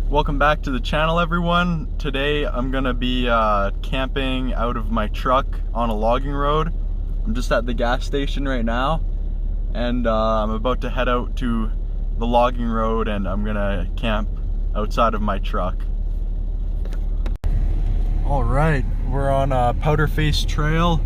Welcome back to the channel, everyone. Today I'm gonna be camping out of my truck on a logging road. I'm just at the gas station right now, and I'm about to head out to the logging road, and I'm gonna camp outside of my truck. All right, we're on Powder Face Trail.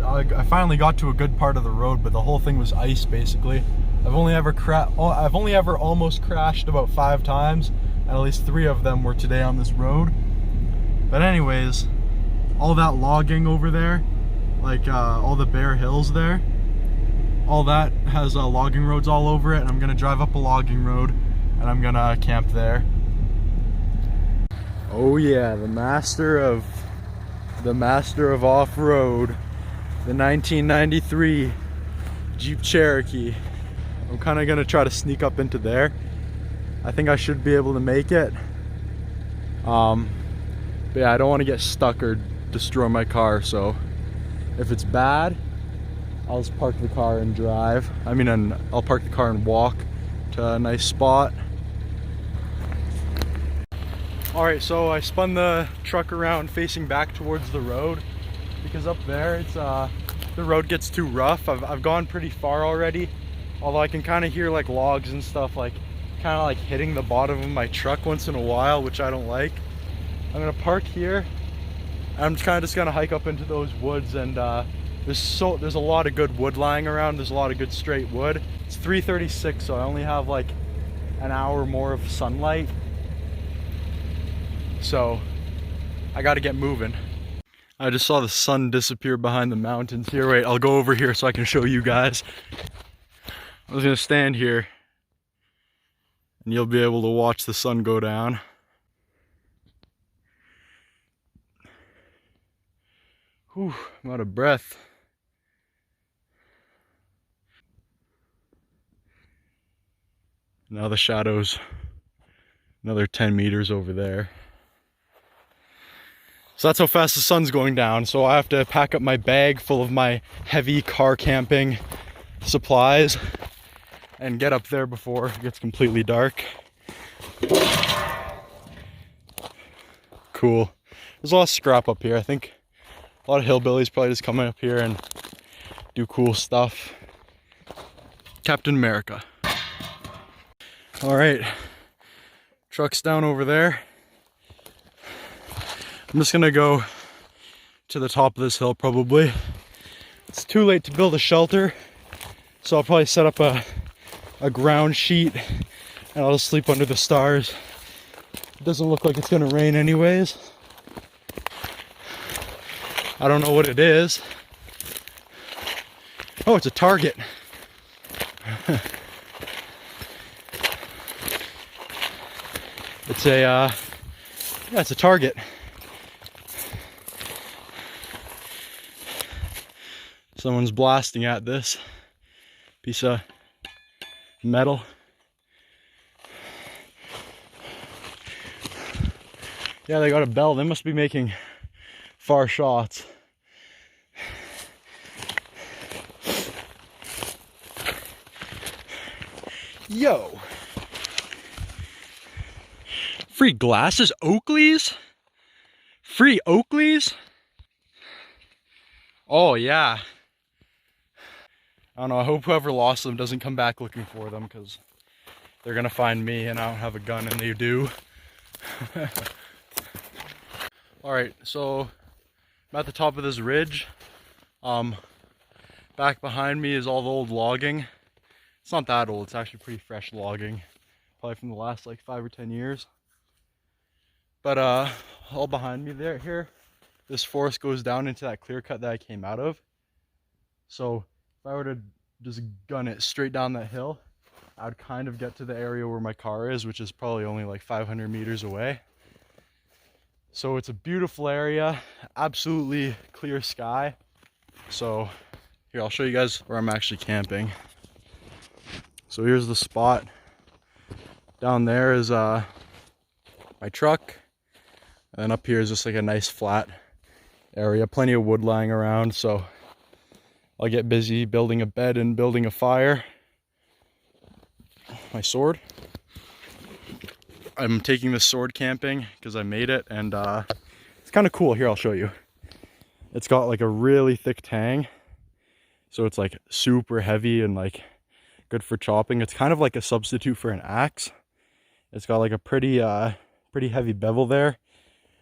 I finally got to a good part of the road, but the whole thing was ice basically. I've only ever almost crashed about 5 times, and at least 3 of them were today on this road. But anyways, all that logging over there, like all the bare hills there, all that has logging roads all over it, and I'm gonna drive up a logging road and I'm gonna camp there. Oh yeah, the master of off-road, the 1993 Jeep Cherokee. I'm kind of gonna try to sneak up into there. I think I should be able to make it. But yeah, I don't want to get stuck or destroy my car, so if it's bad, I'll just park the car and drive. I'll park the car and walk to a nice spot. Alright, so I spun the truck around facing back towards the road because up there it's the road gets too rough. I've gone pretty far already, although I can kind of hear like logs and stuff like kind of like hitting the bottom of my truck once in a while, which I don't like. I'm gonna park here. I'm kind of just gonna hike up into those woods, and there's a lot of good wood lying around. There's a lot of good straight wood. It's 3:36, so I only have like an hour more of sunlight, so I got to get moving. I just saw the sun disappear behind the mountains here. Wait, I'll go over here so I can show you guys. I was gonna stand here and you'll be able to watch the sun go down. Whew, I'm out of breath. Now the shadows, another 10 meters over there. So that's how fast the sun's going down. So I have to pack up my bag full of my heavy car camping supplies and get up there before it gets completely dark. Cool. There's a lot of scrap up here. I think a lot of hillbillies probably just come up here and do cool stuff. Captain America. All right, truck's down over there. I'm just gonna go to the top of this hill probably. It's too late to build a shelter, so I'll probably set up a ground sheet and I'll just sleep under the stars. It doesn't look like it's gonna rain anyways. I don't know what it is. Oh, it's a target. It's it's a target. Someone's blasting at this piece of metal. Yeah, they got a bell. They must be making far shots. Yo! Free glasses? Oakleys? Free Oakleys? Oh yeah. I don't know, I hope whoever lost them doesn't come back looking for them, because they're gonna find me and I don't have a gun and they do. Alright, so I'm at the top of this ridge. Back behind me is all the old logging. It's not that old, it's actually pretty fresh logging. Probably from the last like 5 or 10 years. But all behind me here, this forest goes down into that clear cut that I came out of. So if I were to just gun it straight down that hill, I would kind of get to the area where my car is, which is probably only like 500 meters away. So it's a beautiful area, absolutely clear sky. So here, I'll show you guys where I'm actually camping. So here's the spot. Down there is my truck. And then up here is just like a nice flat area, plenty of wood lying around. So I'll get busy building a bed and building a fire. My sword. I'm taking this sword camping because I made it, and it's kind of cool. Here, I'll show you. It's got like a really thick tang, so it's like super heavy and like good for chopping. It's kind of like a substitute for an axe. It's got like a pretty heavy bevel there,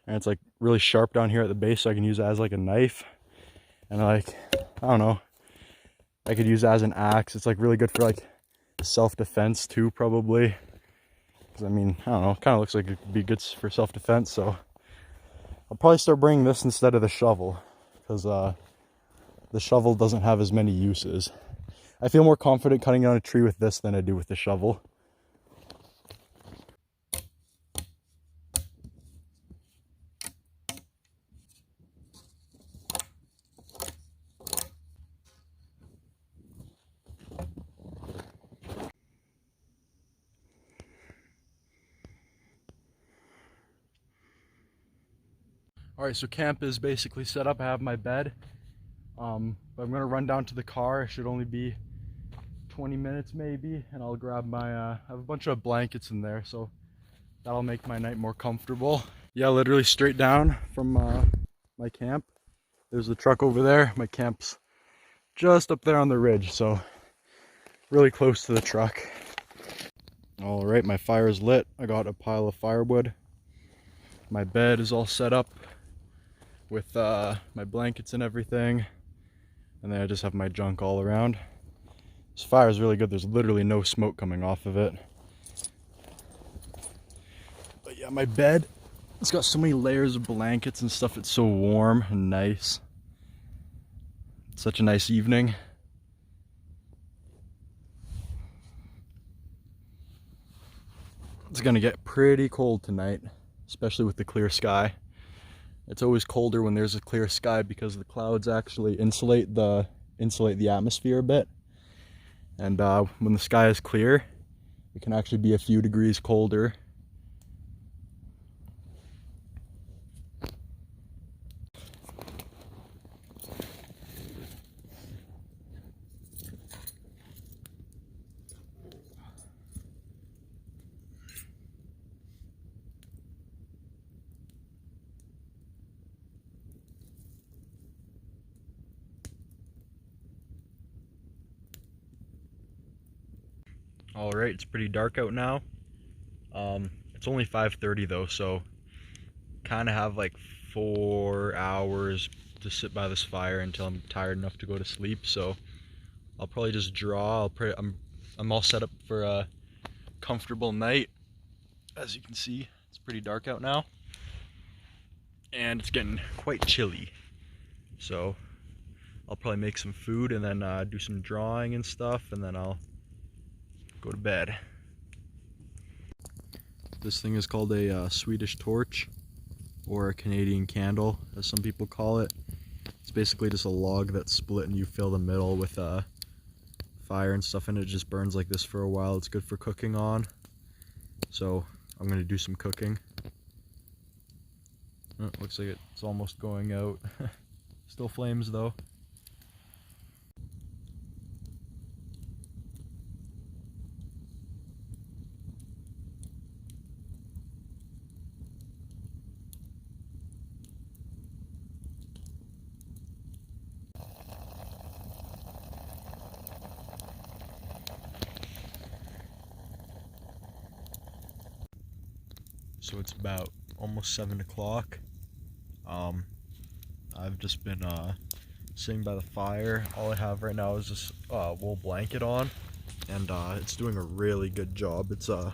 and it's like really sharp down here at the base, so I can use it as like a knife. And like, I don't know, I could use it as an axe. It's like really good for like self-defense too, probably. Because I mean, I don't know, kind of looks like it could be good for self-defense. So I'll probably start bringing this instead of the shovel, because the shovel doesn't have as many uses. I feel more confident cutting down a tree with this than I do with the shovel. Alright, so camp is basically set up. I have my bed. But I'm gonna run down to the car. It should only be 20 minutes maybe, and I'll grab my, I have a bunch of blankets in there, so that'll make my night more comfortable. Yeah, literally straight down from my camp. There's the truck over there. My camp's just up there on the ridge, so really close to the truck. Alright, my fire is lit. I got a pile of firewood. My bed is all set up with my blankets and everything, and then I just have my junk all around. This fire is really good. There's literally no smoke coming off of it. But yeah, my bed, it's got so many layers of blankets and stuff. It's so warm and nice. It's such a nice evening. It's gonna get pretty cold tonight, especially with the clear sky. It's always colder when there's a clear sky because the clouds actually insulate the atmosphere a bit. And when the sky is clear, it can actually be a few degrees colder. All right, it's pretty dark out now. It's only 5:30 though, so kind of have like 4 hours to sit by this fire until I'm tired enough to go to sleep. So I'll probably just draw. I'm all set up for a comfortable night. As you can see, it's pretty dark out now, and it's getting quite chilly. So I'll probably make some food and then do some drawing and stuff, and then I'll go to bed. This thing is called a Swedish torch, or a Canadian candle, as some people call it. It's basically just a log that's split and you fill the middle with fire and stuff, and it just burns like this for a while. It's good for cooking on. So I'm gonna do some cooking. Oh, looks like it's almost going out. Still flames though. So it's about almost 7 o'clock. I've just been sitting by the fire. All I have right now is this wool blanket on, and it's doing a really good job. It's a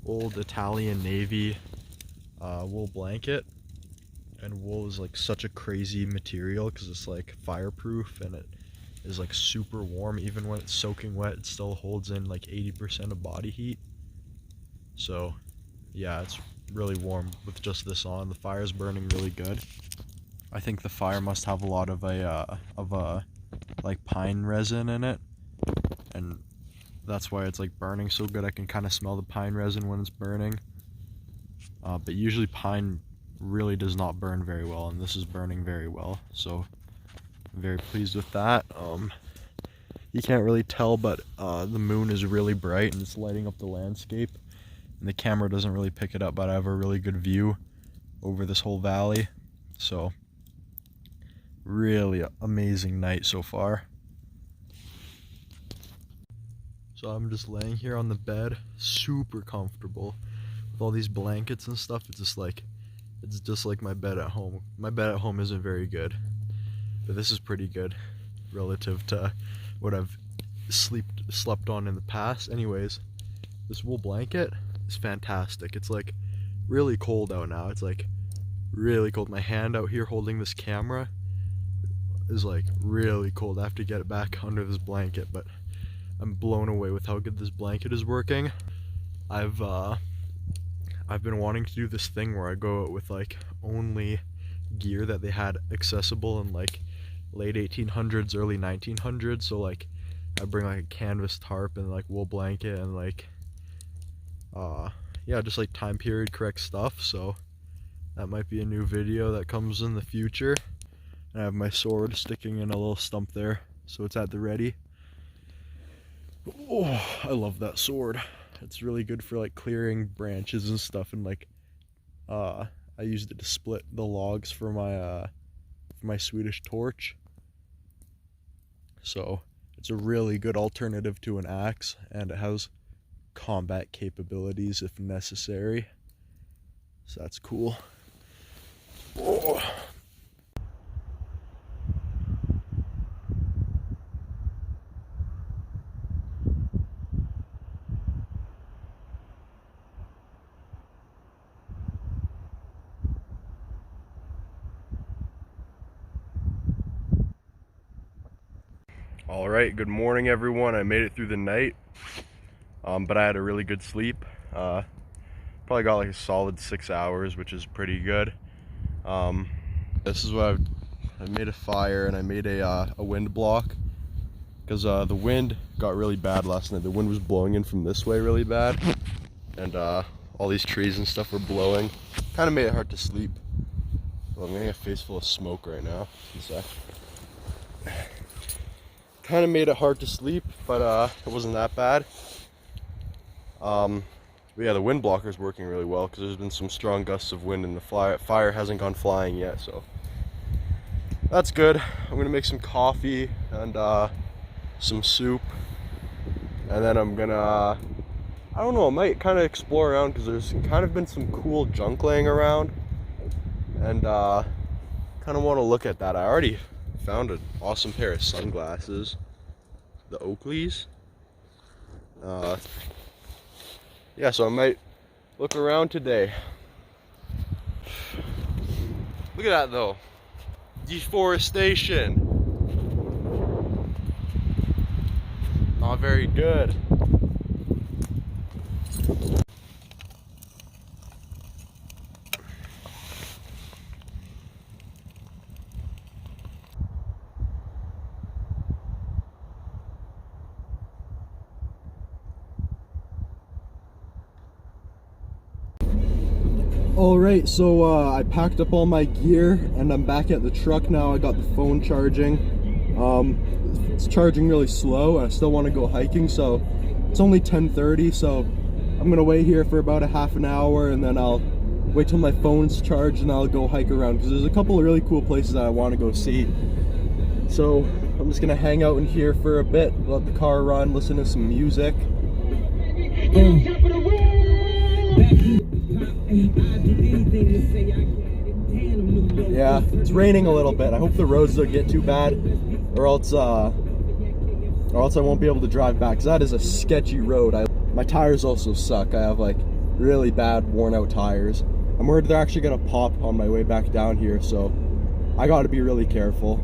old Italian Navy wool blanket, and wool is like such a crazy material because it's like fireproof, and it is like super warm. Even when it's soaking wet, it still holds in like 80% of body heat. So yeah, it's really warm with just this on. The fire's burning really good. I think the fire must have a lot of like pine resin in it, and that's why it's like burning so good. I can kind of smell the pine resin when it's burning. But usually pine really does not burn very well, and this is burning very well. So I'm very pleased with that. You can't really tell, but the moon is really bright and it's lighting up the landscape. and the camera doesn't really pick it up, but I have a really good view over this whole valley. So really amazing night so far. So I'm just laying here on the bed, super comfortable with all these blankets and stuff. It's just like my bed at home. My bed at home isn't very good, but this is pretty good relative to what I've slept on in the past. Anyways, this wool blanket is fantastic. It's like really cold out now. It's like really cold. My hand out here holding this camera is like really cold. I have to get it back under this blanket, but I'm blown away with how good this blanket is working. I've been wanting to do this thing where I go out with like only gear that they had accessible in like late 1800s, early 1900s. So like I bring like a canvas tarp and like wool blanket and like yeah, just like time period correct stuff. So that might be a new video that comes in the future. And I have my sword sticking in a little stump there, so it's at the ready. Oh, I love that sword. It's really good for like clearing branches and stuff, and like I used it to split the logs for my Swedish torch. So it's a really good alternative to an axe, and it has combat capabilities if necessary. So that's cool. Oh. All right, good morning everyone. I made it through the night, but I had a really good sleep. Probably got like a solid 6 hours, which is pretty good. This is what I made a fire, and I made a wind block because the wind got really bad last night. The wind was blowing in from this way really bad, and all these trees and stuff were blowing. Kind of made it hard to sleep. Well, I'm getting a face full of smoke right now. Kind of made it hard to sleep, but it wasn't that bad. But yeah, the wind blocker is working really well because there's been some strong gusts of wind, and the fire hasn't gone flying yet, so that's good. I'm gonna make some coffee and some soup, and then I'm gonna, I don't know, I might kind of explore around because there's kind of been some cool junk laying around, and kind of want to look at that. I already found an awesome pair of sunglasses, the Oakleys. Yeah, so I might look around today. Look at that though. Deforestation. Not very good. Alright, so I packed up all my gear and I'm back at the truck now. I got the phone charging. It's charging really slow. I still want to go hiking, so it's only 10:30, so I'm gonna wait here for about a half an hour, and then I'll wait till my phone's charged and I'll go hike around, because there's a couple of really cool places that I want to go see. So I'm just gonna hang out in here for a bit, let the car run, listen to some music. Yeah, it's raining a little bit. I hope the roads don't get too bad, or else I won't be able to drive back, because that is a sketchy road. My tires also suck. I have like really bad worn out tires. I'm worried they're actually gonna pop on my way back down here, so I gotta be really careful.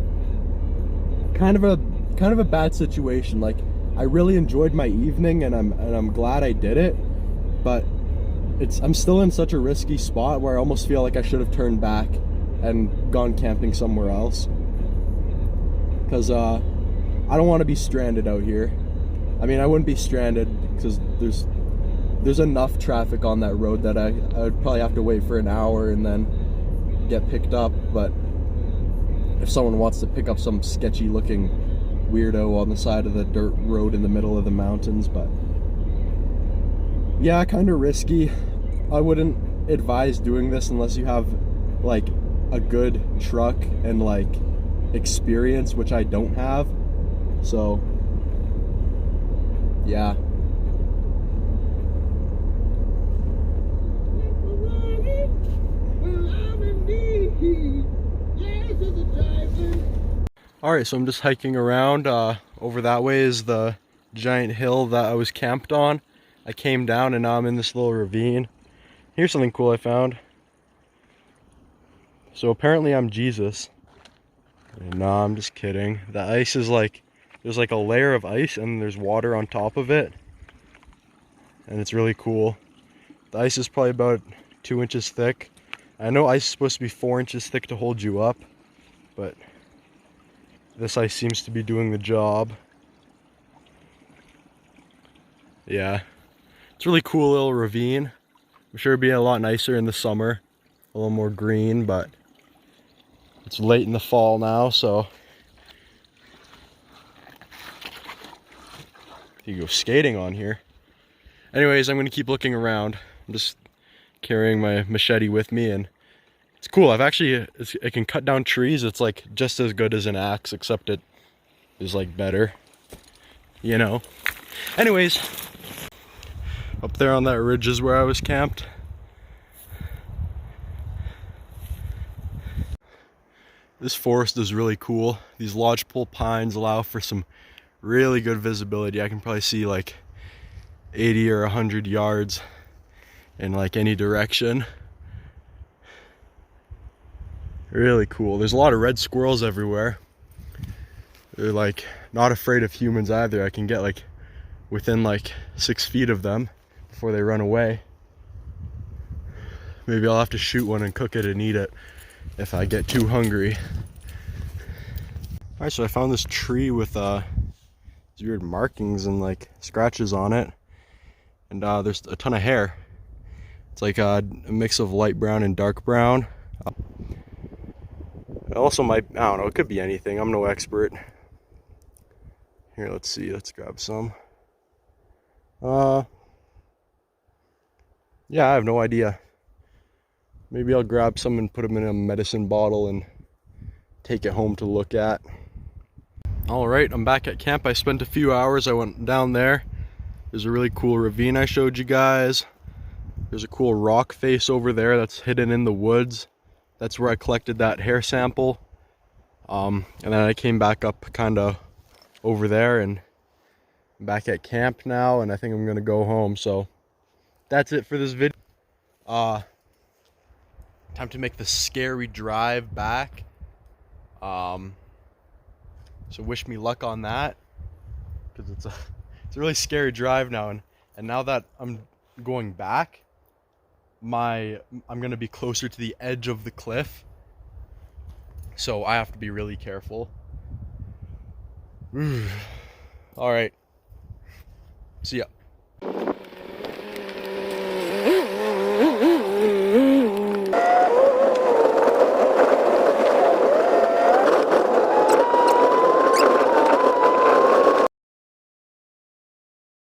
Kind of a bad situation. Like, I really enjoyed my evening, and I'm glad I did it, but I'm still in such a risky spot where I almost feel like I should have turned back and gone camping somewhere else, because I don't want to be stranded out here. I mean, I wouldn't be stranded because there's enough traffic on that road that I would probably have to wait for an hour and then get picked up. But if someone wants to pick up some sketchy looking weirdo on the side of the dirt road in the middle of the mountains, but Yeah, kind of risky. I wouldn't advise doing this unless you have like a good truck and like experience, which I don't have. So yeah. Alright, so I'm just hiking around. Over that way is the giant hill that I was camped on. I came down and now I'm in this little ravine. Here's something cool I found. So apparently I'm Jesus. No, I'm just kidding. The ice is like, there's like a layer of ice and there's water on top of it. And it's really cool. The ice is probably about 2 inches thick. I know ice is supposed to be 4 inches thick to hold you up, but this ice seems to be doing the job. Yeah, it's a really cool little ravine. I'm sure it'd be a lot nicer in the summer, a little more green, but it's late in the fall now, so you go skating on here. Anyways, I'm gonna keep looking around. I'm just carrying my machete with me, and it's cool. It can cut down trees. It's like just as good as an axe, except it is like better, you know. Anyways, up there on that ridge is where I was camped. This forest is really cool. These lodgepole pines allow for some really good visibility. I can probably see like 80 or 100 yards in like any direction. Really cool. There's a lot of red squirrels everywhere. They're like not afraid of humans either. I can get like within like 6 feet of them before they run away. Maybe I'll have to shoot one and cook it and eat it if I get too hungry. Alright, so I found this tree with these weird markings and like scratches on it. And there's a ton of hair. It's like a mix of light brown and dark brown. It also might, I don't know, it could be anything. I'm no expert. Here, let's see, let's grab some. Yeah, I have no idea. Maybe I'll grab some and put them in a medicine bottle and take it home to look at. Alright, I'm back at camp. I spent a few hours. I went down there. There's a really cool ravine I showed you guys. There's a cool rock face over there that's hidden in the woods. That's where I collected that hair sample. And then I came back up kind of over there and I'm back at camp now, and I think I'm gonna go home. So that's it for this video. Time to make the scary drive back. So wish me luck on that, because it's a really scary drive now, and now that I'm going back, I'm gonna be closer to the edge of the cliff, so I have to be really careful. All right, see ya.